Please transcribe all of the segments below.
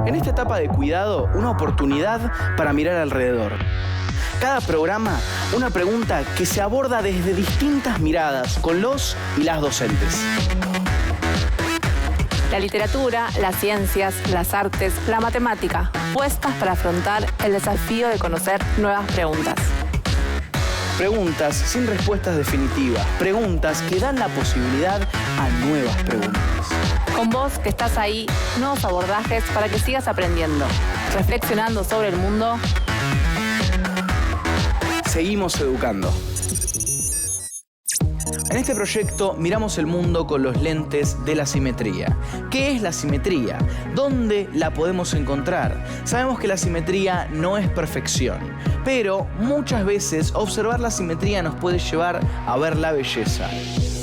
En esta etapa de cuidado, una oportunidad para mirar alrededor. Cada programa, una pregunta que se aborda desde distintas miradas con los y las docentes. La literatura, las ciencias, las artes, la matemática, puestas para afrontar el desafío de conocer nuevas preguntas. Preguntas sin respuestas definitivas, preguntas que dan la posibilidad a nuevas preguntas. Con vos que estás ahí, nuevos abordajes para que sigas aprendiendo, reflexionando sobre el mundo. Seguimos educando. En este proyecto miramos el mundo con los lentes de la simetría. ¿Qué es la simetría? ¿Dónde la podemos encontrar? Sabemos que la simetría no es perfección, pero muchas veces observar la simetría nos puede llevar a ver la belleza.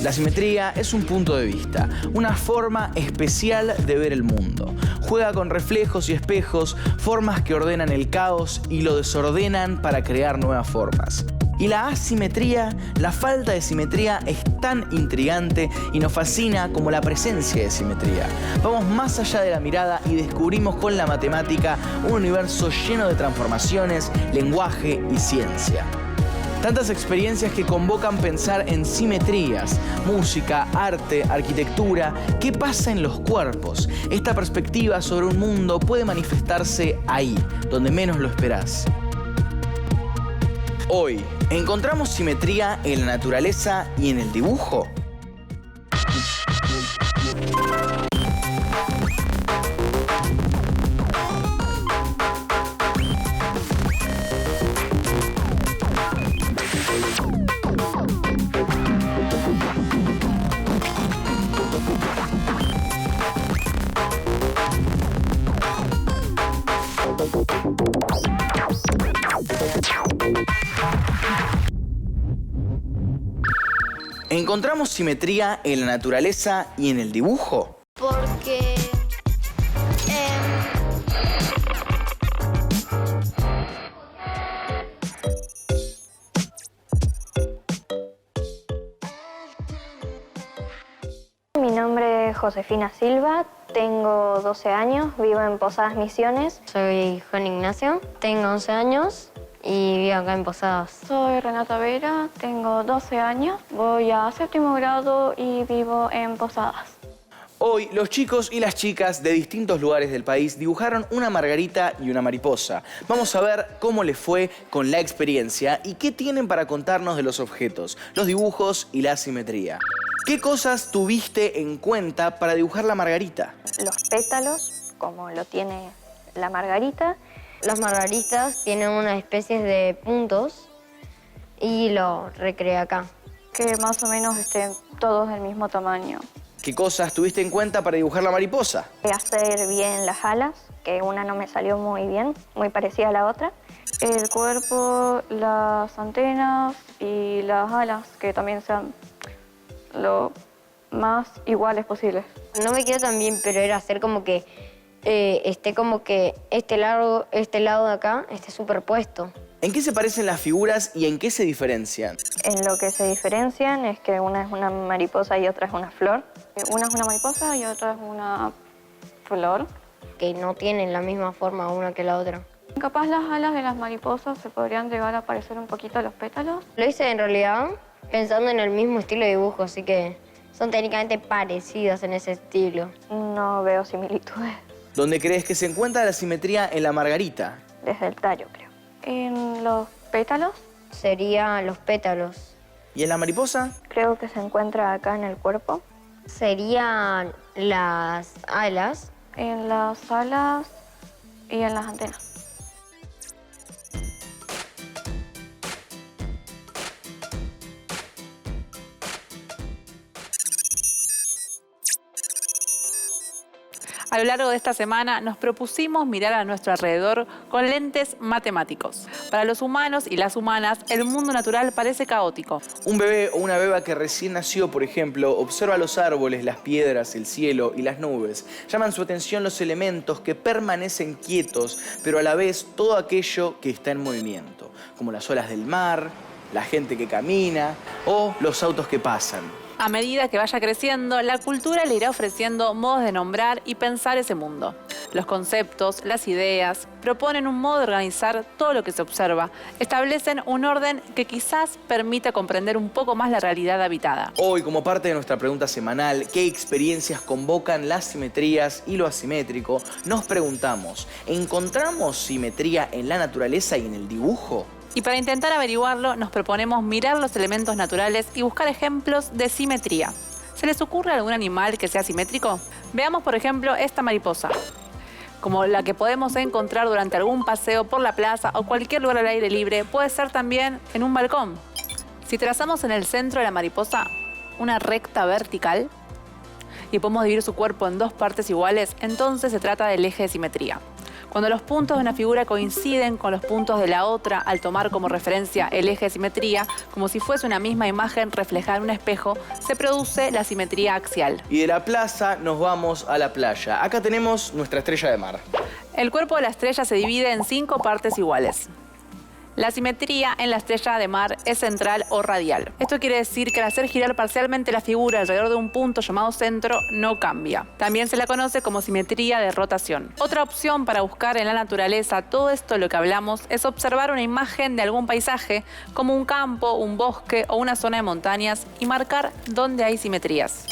La simetría es un punto de vista, una forma especial de ver el mundo. Juega con reflejos y espejos, formas que ordenan el caos y lo desordenan para crear nuevas formas. Y la asimetría, la falta de simetría, es tan intrigante y nos fascina como la presencia de simetría. Vamos más allá de la mirada y descubrimos con la matemática un universo lleno de transformaciones, lenguaje y ciencia. Tantas experiencias que convocan pensar en simetrías, música, arte, arquitectura. ¿Qué pasa en los cuerpos? Esta perspectiva sobre un mundo puede manifestarse ahí, donde menos lo esperás. Hoy, ¿encontramos simetría en la naturaleza y en el dibujo? ¿Encontramos simetría en la naturaleza y en el dibujo? Porque Mi nombre es Josefina Silva, tengo 12 años, vivo en Posadas Misiones. Soy Juan Ignacio, tengo 11 años y vivo acá en Posadas. Soy Renata Vera, tengo 12 años, voy a séptimo grado y vivo en Posadas. Hoy, los chicos y las chicas de distintos lugares del país dibujaron una margarita y una mariposa. Vamos a ver cómo les fue con la experiencia y qué tienen para contarnos de los objetos, los dibujos y la simetría. ¿Qué cosas tuviste en cuenta para dibujar la margarita? Los pétalos, como lo tiene la margarita. Las margaritas tienen unas especies de puntos y lo recreé acá. Que más o menos estén todos del mismo tamaño. ¿Qué cosas tuviste en cuenta para dibujar la mariposa? Hacer bien las alas, que una no me salió muy bien, muy parecida a la otra. El cuerpo, las antenas y las alas, que también sean lo más iguales posibles. No me quedó tan bien, pero era hacer como que esté como que este lado de acá esté superpuesto. ¿En qué se parecen las figuras y en qué se diferencian? En lo que se diferencian es que una es una mariposa y otra es una flor. Una es una mariposa y otra es una flor. Que no tienen la misma forma una que la otra. Capaz las alas de las mariposas se podrían llegar a parecer un poquito a los pétalos. Lo hice en realidad pensando en el mismo estilo de dibujo, así que son técnicamente parecidas en ese estilo. No veo similitudes. ¿Dónde crees que se encuentra la simetría en la margarita? Desde el tallo, creo. En los pétalos. Serían los pétalos. ¿Y en la mariposa? Creo que se encuentra acá en el cuerpo. Serían las alas. En las alas y en las antenas. A lo largo de esta semana nos propusimos mirar a nuestro alrededor con lentes matemáticos. Para los humanos y las humanas, el mundo natural parece caótico. Un bebé o una beba que recién nació, por ejemplo, observa los árboles, las piedras, el cielo y las nubes. Llaman su atención los elementos que permanecen quietos, pero a la vez todo aquello que está en movimiento, como las olas del mar, la gente que camina o los autos que pasan. A medida que vaya creciendo, la cultura le irá ofreciendo modos de nombrar y pensar ese mundo. Los conceptos, las ideas, proponen un modo de organizar todo lo que se observa, establecen un orden que quizás permita comprender un poco más la realidad habitada. Hoy, como parte de nuestra pregunta semanal, ¿qué experiencias convocan las simetrías y lo asimétrico? Nos preguntamos, ¿encontramos simetría en la naturaleza y en el dibujo? Y para intentar averiguarlo, nos proponemos mirar los elementos naturales y buscar ejemplos de simetría. ¿Se les ocurre algún animal que sea simétrico? Veamos, por ejemplo, esta mariposa, como la que podemos encontrar durante algún paseo por la plaza o cualquier lugar al aire libre, puede ser también en un balcón. Si trazamos en el centro de la mariposa una recta vertical y podemos dividir su cuerpo en dos partes iguales, entonces se trata del eje de simetría. Cuando los puntos de una figura coinciden con los puntos de la otra al tomar como referencia el eje de simetría, como si fuese una misma imagen reflejada en un espejo, se produce la simetría axial. Y de la plaza nos vamos a la playa. Acá tenemos nuestra estrella de mar. El cuerpo de la estrella se divide en 5 partes iguales. La simetría en la estrella de mar es central o radial. Esto quiere decir que al hacer girar parcialmente la figura alrededor de un punto llamado centro, no cambia. También se la conoce como simetría de rotación. Otra opción para buscar en la naturaleza todo esto de lo que hablamos es observar una imagen de algún paisaje, como un campo, un bosque o una zona de montañas, y marcar dónde hay simetrías.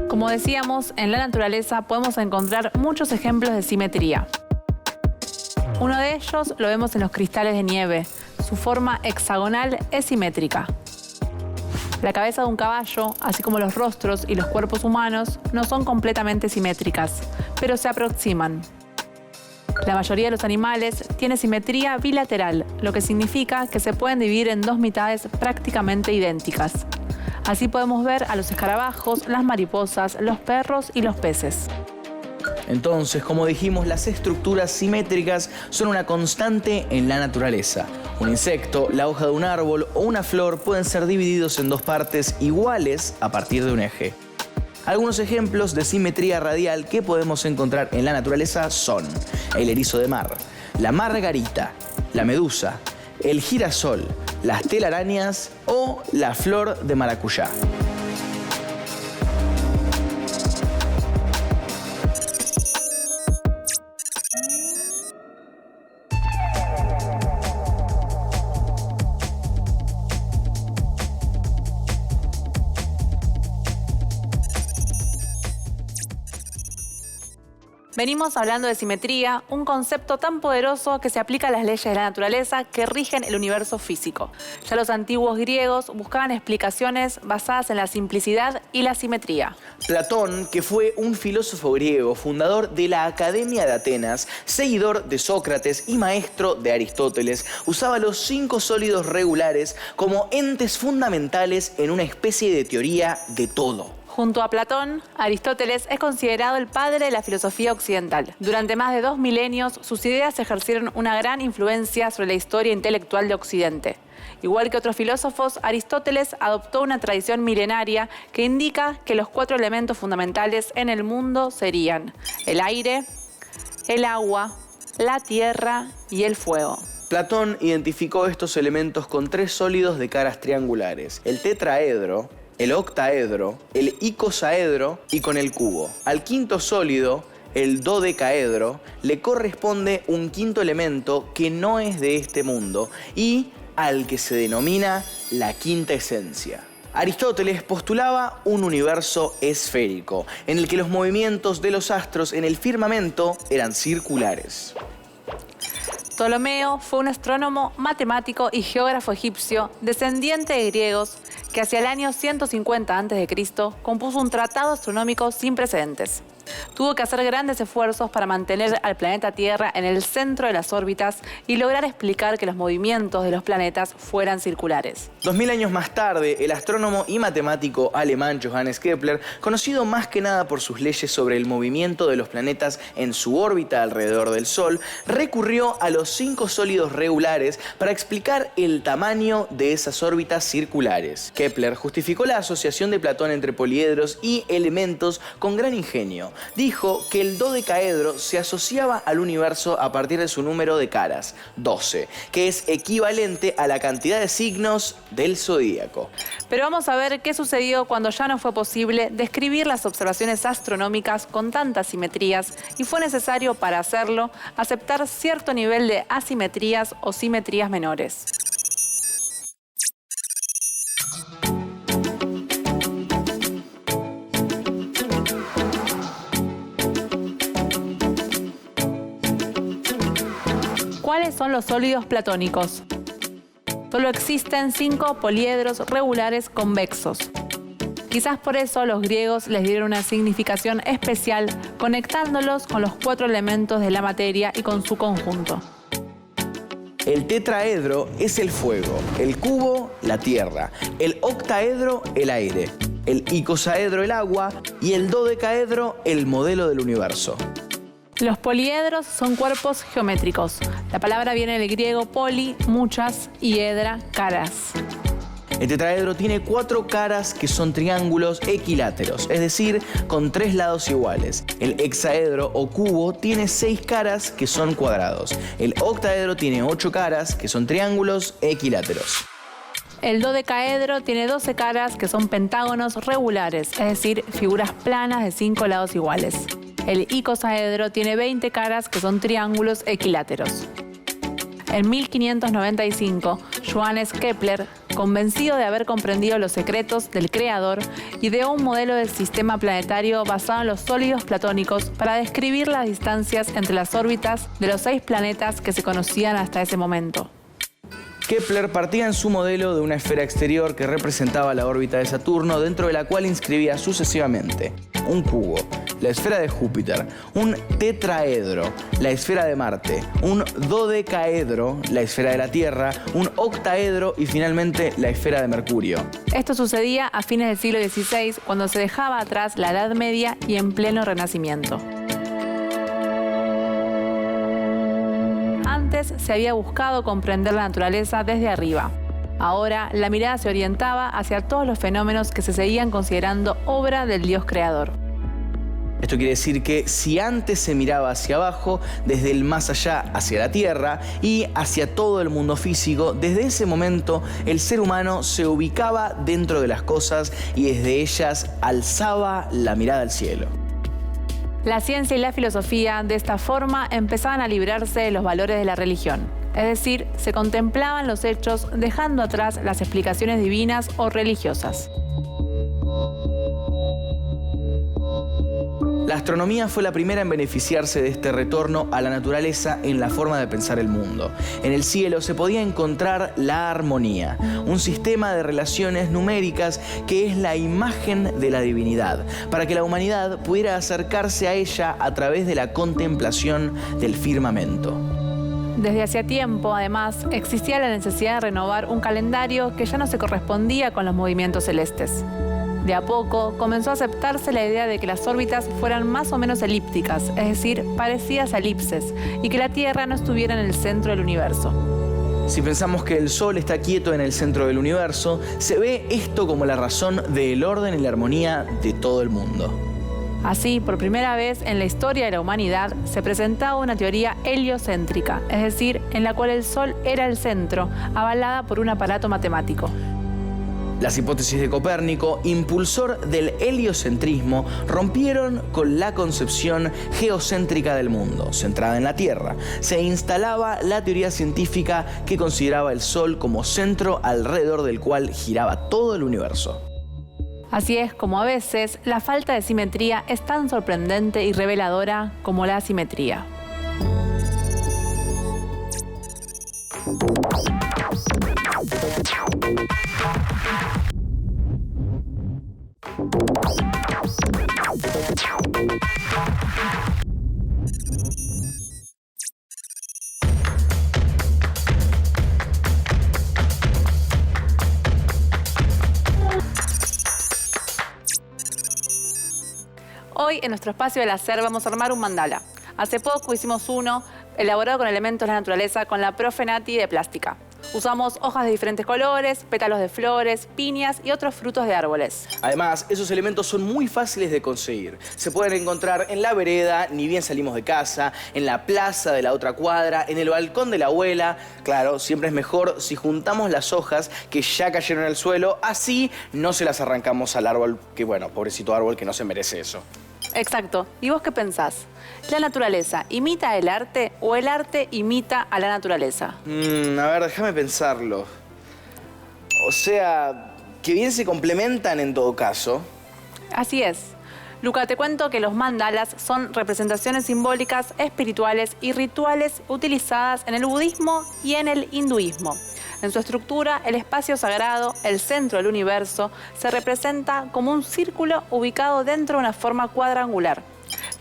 Como decíamos, en la naturaleza podemos encontrar muchos ejemplos de simetría. Uno de ellos lo vemos en los cristales de nieve. Su forma hexagonal es simétrica. La cabeza de un caballo, así como los rostros y los cuerpos humanos, no son completamente simétricas, pero se aproximan. La mayoría de los animales tiene simetría bilateral, lo que significa que se pueden dividir en dos mitades prácticamente idénticas. Así podemos ver a los escarabajos, las mariposas, los perros y los peces. Entonces, como dijimos, las estructuras simétricas son una constante en la naturaleza. Un insecto, la hoja de un árbol o una flor pueden ser divididos en dos partes iguales a partir de un eje. Algunos ejemplos de simetría radial que podemos encontrar en la naturaleza son el erizo de mar, la margarita, la medusa, el girasol, las telarañas o la flor de maracuyá. Venimos hablando de simetría, un concepto tan poderoso que se aplica a las leyes de la naturaleza que rigen el universo físico. Ya los antiguos griegos buscaban explicaciones basadas en la simplicidad y la simetría. Platón, que fue un filósofo griego, fundador de la Academia de Atenas, seguidor de Sócrates y maestro de Aristóteles, usaba los 5 sólidos regulares como entes fundamentales en una especie de teoría de todo. Junto a Platón, Aristóteles es considerado el padre de la filosofía occidental. Durante más de 2 milenios, sus ideas ejercieron una gran influencia sobre la historia intelectual de Occidente. Igual que otros filósofos, Aristóteles adoptó una tradición milenaria que indica que los 4 elementos fundamentales en el mundo serían el aire, el agua, la tierra y el fuego. Platón identificó estos elementos con 3 sólidos de caras triangulares: el tetraedro, el octaedro, el icosaedro y con el cubo. Al quinto sólido, el dodecaedro, le corresponde un quinto elemento que no es de este mundo y al que se denomina la quinta esencia. Aristóteles postulaba un universo esférico, en el que los movimientos de los astros en el firmamento eran circulares. Ptolomeo fue un astrónomo, matemático y geógrafo egipcio, descendiente de griegos, que hacia el año 150 a.C. compuso un tratado astronómico sin precedentes. Tuvo que hacer grandes esfuerzos para mantener al planeta Tierra en el centro de las órbitas y lograr explicar que los movimientos de los planetas fueran circulares. 2000 años más tarde, el astrónomo y matemático alemán Johannes Kepler, conocido más que nada por sus leyes sobre el movimiento de los planetas en su órbita alrededor del Sol, recurrió a los 5 sólidos regulares para explicar el tamaño de esas órbitas circulares. Kepler justificó la asociación de Platón entre poliedros y elementos con gran ingenio. Dijo que el dodecaedro se asociaba al universo a partir de su número de caras, 12, que es equivalente a la cantidad de signos del zodíaco. Pero vamos a ver qué sucedió cuando ya no fue posible describir las observaciones astronómicas con tantas simetrías y fue necesario para hacerlo aceptar cierto nivel de asimetrías o simetrías menores. ¿Cuáles son los sólidos platónicos? Solo existen 5 poliedros regulares convexos. Quizás por eso los griegos les dieron una significación especial conectándolos con los 4 elementos de la materia y con su conjunto. El tetraedro es el fuego, el cubo, la tierra, el octaedro, el aire, el icosaedro, el agua y el dodecaedro, el modelo del universo. Los poliedros son cuerpos geométricos. La palabra viene del griego poli, muchas, y edra, caras. El tetraedro tiene 4 caras que son triángulos equiláteros, es decir, con 3 lados iguales. El hexaedro o cubo tiene 6 caras que son cuadrados. El octaedro tiene 8 caras que son triángulos equiláteros. El dodecaedro tiene 12 caras que son pentágonos regulares, es decir, figuras planas de 5 lados iguales. El icosaedro tiene 20 caras que son triángulos equiláteros. En 1595, Johannes Kepler, convencido de haber comprendido los secretos del Creador, ideó un modelo del sistema planetario basado en los sólidos platónicos para describir las distancias entre las órbitas de los 6 planetas que se conocían hasta ese momento. Kepler partía en su modelo de una esfera exterior que representaba la órbita de Saturno, dentro de la cual inscribía sucesivamente un cubo, la esfera de Júpiter, un tetraedro, la esfera de Marte, un dodecaedro, la esfera de la Tierra, un octaedro y finalmente la esfera de Mercurio. Esto sucedía a fines del siglo XVI, cuando se dejaba atrás la Edad Media y en pleno Renacimiento. Antes se había buscado comprender la naturaleza desde arriba. Ahora la mirada se orientaba hacia todos los fenómenos que se seguían considerando obra del Dios creador. Esto quiere decir que si antes se miraba hacia abajo, desde el más allá hacia la Tierra y hacia todo el mundo físico, desde ese momento el ser humano se ubicaba dentro de las cosas y desde ellas alzaba la mirada al cielo. La ciencia y la filosofía, de esta forma, empezaban a librarse de los valores de la religión. Es decir, se contemplaban los hechos dejando atrás las explicaciones divinas o religiosas. La astronomía fue la primera en beneficiarse de este retorno a la naturaleza en la forma de pensar el mundo. En el cielo se podía encontrar la armonía, un sistema de relaciones numéricas que es la imagen de la divinidad, para que la humanidad pudiera acercarse a ella a través de la contemplación del firmamento. Desde hacía tiempo, además, existía la necesidad de renovar un calendario que ya no se correspondía con los movimientos celestes. De a poco comenzó a aceptarse la idea de que las órbitas fueran más o menos elípticas, es decir, parecidas a elipses, y que la Tierra no estuviera en el centro del universo. Si pensamos que el Sol está quieto en el centro del universo, se ve esto como la razón del orden y la armonía de todo el mundo. Así, por primera vez en la historia de la humanidad, se presentaba una teoría heliocéntrica, es decir, en la cual el Sol era el centro, avalada por un aparato matemático. Las hipótesis de Copérnico, impulsor del heliocentrismo, rompieron con la concepción geocéntrica del mundo, centrada en la Tierra. Se instalaba la teoría científica que consideraba el Sol como centro alrededor del cual giraba todo el universo. Así es como a veces la falta de simetría es tan sorprendente y reveladora como la simetría. Hoy en nuestro espacio del hacer vamos a armar un mandala. Hace poco hicimos uno elaborado con elementos de la naturaleza con la profe Nati de plástica. Usamos hojas de diferentes colores, pétalos de flores, piñas y otros frutos de árboles. Además, esos elementos son muy fáciles de conseguir. Se pueden encontrar en la vereda, ni bien salimos de casa, en la plaza de la otra cuadra, en el balcón de la abuela. Claro, siempre es mejor si juntamos las hojas que ya cayeron al suelo, así no se las arrancamos al árbol, que bueno, pobrecito árbol que no se merece eso. Exacto. ¿Y vos qué pensás? ¿La naturaleza imita el arte o el arte imita a la naturaleza? A ver, déjame pensarlo. O sea, que bien se complementan en todo caso. Así es. Luca, te cuento que los mandalas son representaciones simbólicas, espirituales y rituales utilizadas en el budismo y en el hinduismo. En su estructura, el espacio sagrado, el centro del universo, se representa como un círculo ubicado dentro de una forma cuadrangular.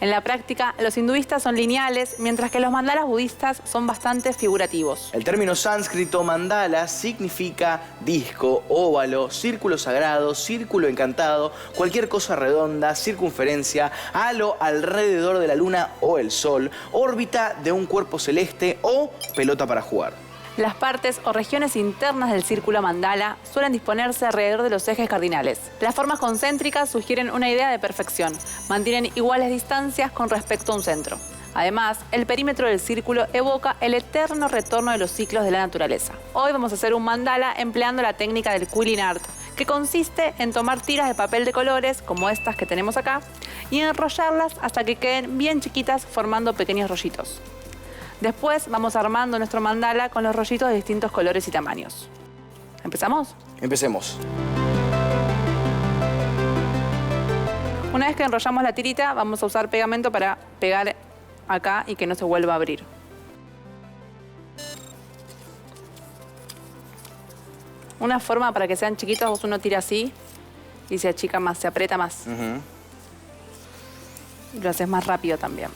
En la práctica, los hinduistas son lineales, mientras que los mandalas budistas son bastante figurativos. El término sánscrito mandala significa disco, óvalo, círculo sagrado, círculo encantado, cualquier cosa redonda, circunferencia, halo alrededor de la luna o el sol, órbita de un cuerpo celeste o pelota para jugar. Las partes o regiones internas del círculo mandala suelen disponerse alrededor de los ejes cardinales. Las formas concéntricas sugieren una idea de perfección, mantienen iguales distancias con respecto a un centro. Además, el perímetro del círculo evoca el eterno retorno de los ciclos de la naturaleza. Hoy vamos a hacer un mandala empleando la técnica del quilling art, que consiste en tomar tiras de papel de colores, como estas que tenemos acá, y enrollarlas hasta que queden bien chiquitas formando pequeños rollitos. Después vamos armando nuestro mandala con los rollitos de distintos colores y tamaños. ¿Empezamos? Empecemos. Una vez que enrollamos la tirita, vamos a usar pegamento para pegar acá y que no se vuelva a abrir. Una forma para que sean chiquitos, vos uno tira así y se achica más, se aprieta más. Y lo haces más rápido también.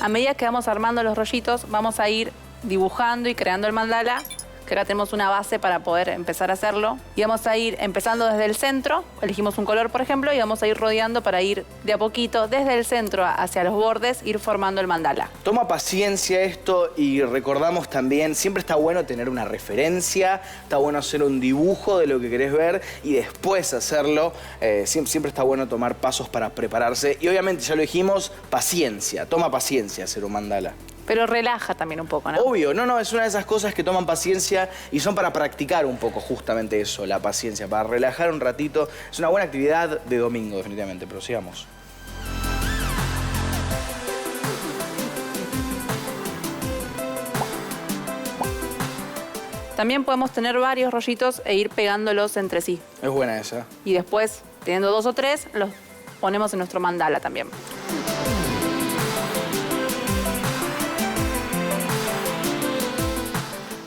A medida que vamos armando los rollitos, vamos a ir dibujando y creando el mandala, que acá tenemos una base para poder empezar a hacerlo. Y vamos a ir empezando desde el centro, elegimos un color, por ejemplo, y vamos a ir rodeando para ir de a poquito, desde el centro hacia los bordes, ir formando el mandala. Toma paciencia esto y recordamos también, siempre está bueno tener una referencia, está bueno hacer un dibujo de lo que querés ver y después hacerlo. Siempre está bueno tomar pasos para prepararse y obviamente, ya lo dijimos, paciencia, toma paciencia hacer un mandala. Pero relaja también un poco, ¿no? Obvio, no, es una de esas cosas que toman paciencia y son para practicar un poco justamente eso, la paciencia, para relajar un ratito. Es una buena actividad de domingo, definitivamente, pero sigamos. También podemos tener varios rollitos e ir pegándolos entre sí. Es buena esa. Y después, teniendo 2 o 3, los ponemos en nuestro mandala también.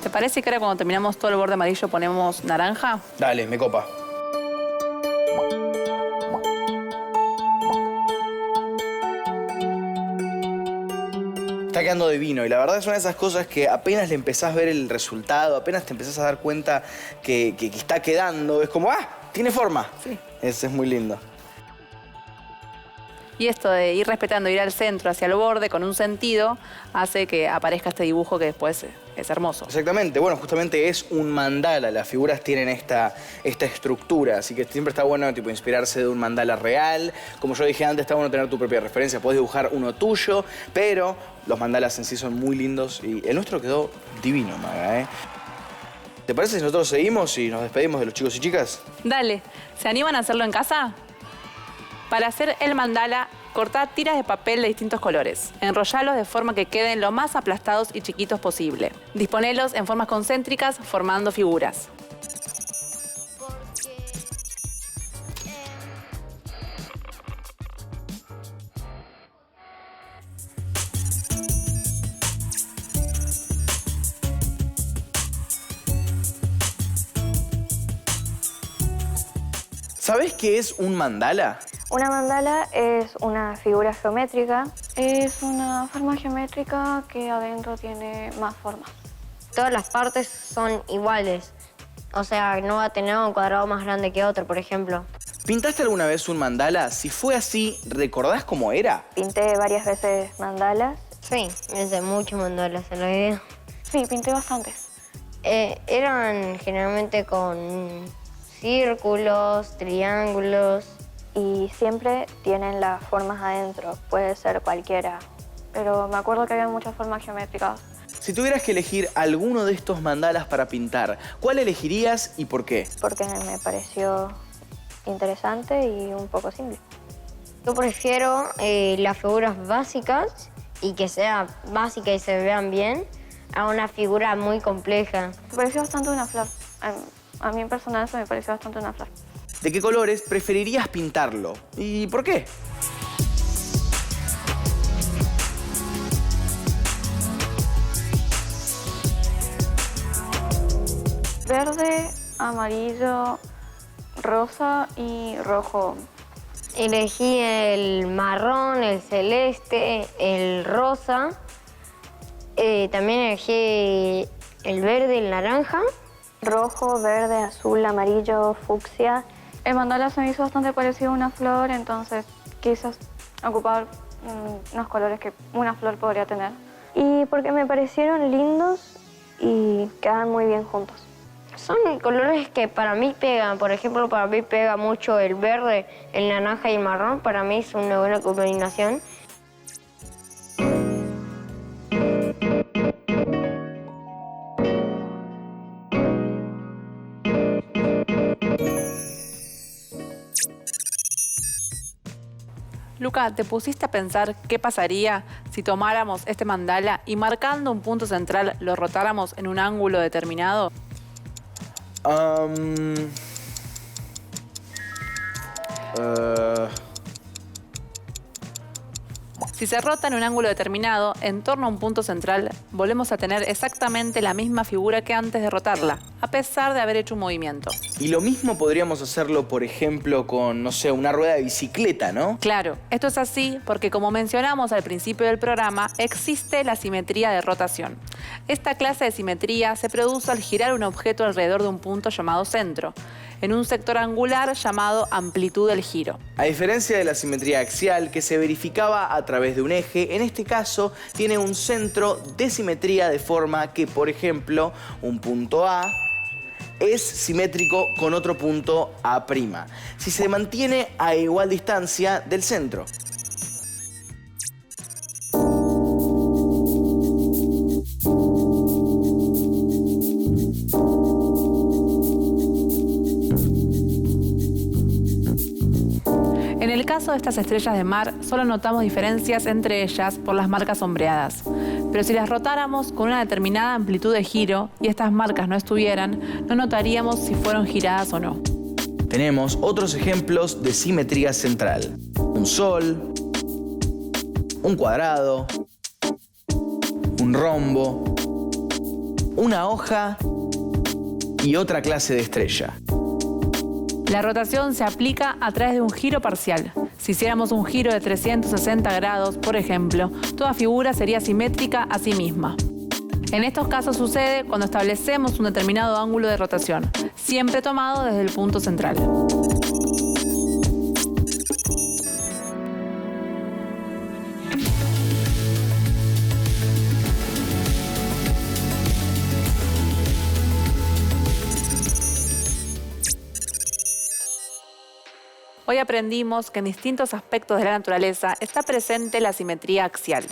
¿Te parece que ahora cuando terminamos todo el borde amarillo ponemos naranja? Dale, me copa. Está quedando divino y la verdad es una de esas cosas que apenas le empezás a ver el resultado, apenas te empezás a dar cuenta que está quedando, es como, ¡ah! Tiene forma. Sí. Es muy lindo. Y esto de ir respetando, ir al centro, hacia el borde, con un sentido, hace que aparezca este dibujo que después es hermoso. Exactamente, bueno, justamente es un mandala, las figuras tienen esta estructura, así que siempre está bueno tipo, inspirarse de un mandala real. Como yo dije antes, está bueno tener tu propia referencia, podés dibujar uno tuyo, pero los mandalas en sí son muy lindos y el nuestro quedó divino, Maga, ¿eh? ¿Te parece si nosotros seguimos y nos despedimos de los chicos y chicas? Dale, ¿se animan a hacerlo en casa? Para hacer el mandala, cortá tiras de papel de distintos colores. Enrollalos de forma que queden lo más aplastados y chiquitos posible. Disponelos en formas concéntricas formando figuras. ¿Sabés qué es un mandala? Una mandala es una figura geométrica. Es una forma geométrica que adentro tiene más formas. Todas las partes son iguales. O sea, no va a tener un cuadrado más grande que otro, por ejemplo. ¿Pintaste alguna vez un mandala? Si fue así, ¿recordás cómo era? Pinté varias veces mandalas. Sí, me hice muchos mandalas en la vida. Sí, pinté bastantes. Eran generalmente con círculos, triángulos. Y siempre tienen las formas adentro, puede ser cualquiera. Pero me acuerdo que había muchas formas geométricas. Si tuvieras que elegir alguno de estos mandalas para pintar, ¿cuál elegirías y por qué? Porque me pareció interesante y un poco simple. Yo prefiero las figuras básicas y que sea básica y se vean bien a una figura muy compleja. Me pareció bastante una flor. A mí en personal eso me pareció bastante una flor. ¿De qué colores preferirías pintarlo? ¿Y por qué? Verde, amarillo, rosa y rojo. Elegí el marrón, el celeste, el rosa. También elegí el verde, el naranja. Rojo, verde, azul, amarillo, fucsia. El mandala se me hizo bastante parecido a una flor, entonces quise ocupar unos colores que una flor podría tener. Y porque me parecieron lindos y quedan muy bien juntos. Son colores que para mí pegan. Por ejemplo, para mí pega mucho el verde, el naranja y el marrón. Para mí es una buena combinación. Luca, ¿te pusiste a pensar qué pasaría si tomáramos este mandala y marcando un punto central lo rotáramos en un ángulo determinado? Si se rota en un ángulo determinado, en torno a un punto central, volvemos a tener exactamente la misma figura que antes de rotarla, a pesar de haber hecho un movimiento. Y lo mismo podríamos hacerlo, por ejemplo, con, no sé, una rueda de bicicleta, ¿no? Claro, esto es así porque, como mencionamos al principio del programa, existe la simetría de rotación. Esta clase de simetría se produce al girar un objeto alrededor de un punto llamado centro, en un sector angular llamado amplitud del giro. A diferencia de la simetría axial, que se verificaba a través de un eje, en este caso tiene un centro de simetría de forma que, por ejemplo, un punto A es simétrico con otro punto A', si se mantiene a igual distancia del centro. En el caso de estas estrellas de mar, solo notamos diferencias entre ellas por las marcas sombreadas. Pero si las rotáramos con una determinada amplitud de giro y estas marcas no estuvieran, no notaríamos si fueron giradas o no. Tenemos otros ejemplos de simetría central. Un sol, un cuadrado, un rombo, una hoja y otra clase de estrella. La rotación se aplica a través de un giro parcial. Si hiciéramos un giro de 360 grados, por ejemplo, toda figura sería simétrica a sí misma. En estos casos sucede cuando establecemos un determinado ángulo de rotación, siempre tomado desde el punto central. Hoy aprendimos que en distintos aspectos de la naturaleza está presente la simetría axial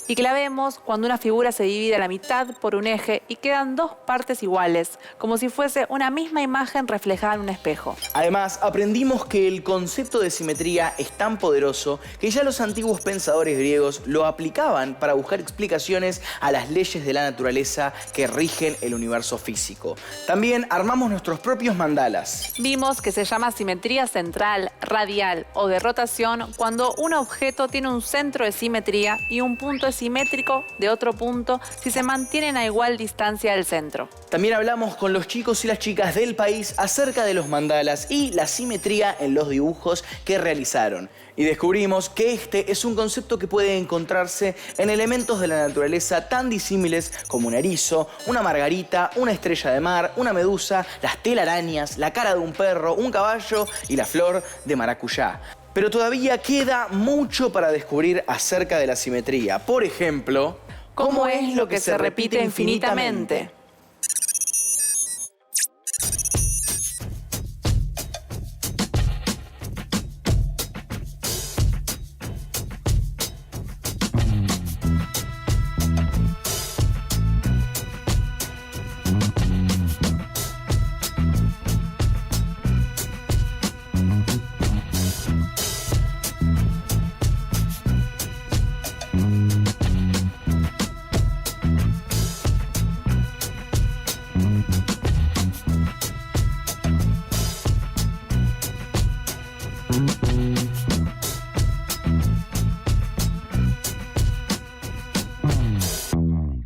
y que la vemos cuando una figura se divide a la mitad por un eje y quedan dos partes iguales, como si fuese una misma imagen reflejada en un espejo. Además, aprendimos que el concepto de simetría es tan poderoso que ya los antiguos pensadores griegos lo aplicaban para buscar explicaciones a las leyes de la naturaleza que rigen el universo físico. También armamos nuestros propios mandalas. Vimos que se llama simetría central radial o de rotación cuando un objeto tiene un centro de simetría y un punto es simétrico de otro punto si se mantienen a igual distancia del centro. También hablamos con los chicos y las chicas del país acerca de los mandalas y la simetría en los dibujos que realizaron. Y descubrimos que este es un concepto que puede encontrarse en elementos de la naturaleza tan disímiles como un erizo, una margarita, una estrella de mar, una medusa, las telarañas, la cara de un perro, un caballo y la flor de maracuyá. Pero todavía queda mucho para descubrir acerca de la simetría. Por ejemplo, ¿Cómo es lo que se repite infinitamente?